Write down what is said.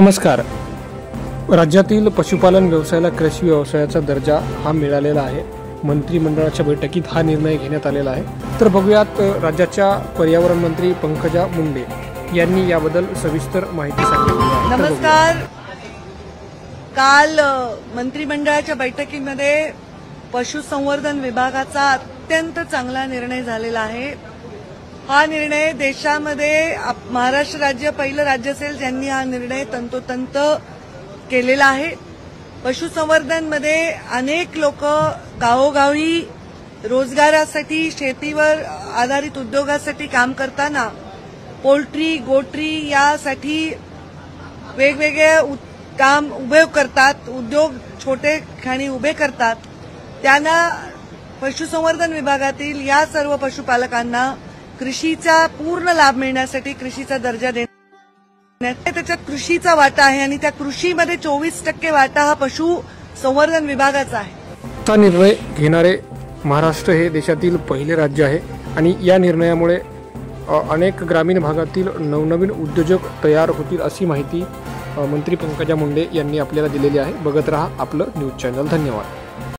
नमस्कार। राज्यातील पशुपालन व्यवसायाला कृषी व्यवसायाचा दर्जा हा मिळालेला आहे। मंत्रिमंडळाच्या बैठकीत हा निर्णय घेण्यात आलेला आहे। तर बघूयात राज्याच्या पर्यावरण मंत्री पंकजा मुंडे यांनी याबद्दल सविस्तर माहिती सांगितली आहे। नमस्कार। काल मंत्रिमंडळाच्या बैठकीमध्ये पशुसंवर्धन विभागाचा अत्यंत चांगला निर्णय झालेला आहे। हा निर्णय देशामध्ये महाराष्ट्र राज्य पहिलं राज्य असेल ज्यांनी हा निर्णय तंतोतंत केलेला आहे। पशुसंवर्धनमध्ये अनेक लोक गावोगावी रोजगारासाठी शेतीवर आधारित उद्योगासाठी काम करताना पोल्ट्री गोट्री यासाठी वेगवेगळे काम उभे करतात, उद्योग छोटे खाणी उभे करतात। त्यांना पशुसंवर्धन विभागातील या सर्व पशुपालकांना कृषीचा पूर्ण लाभ मिळण्यासाठी कृषीचा दर्जा देण्यात त्याच्यात कृषीचा वाटा आहे आणि त्या कृषीमध्ये 24% वाटा हा पशुसंवर्धन विभागाचा आहे। हा निर्णय घेणारे महाराष्ट्र हे देशातील पहिले राज्य आहे आणि या निर्णयामुळे अनेक ग्रामीण भागातील नवनवीन उद्योजक तयार होतील अशी माहिती मंत्री पंकजा मुंडे यांनी आपल्याला दिलेली आहे। बघत रहा आपलं न्यूज चॅनल। धन्यवाद।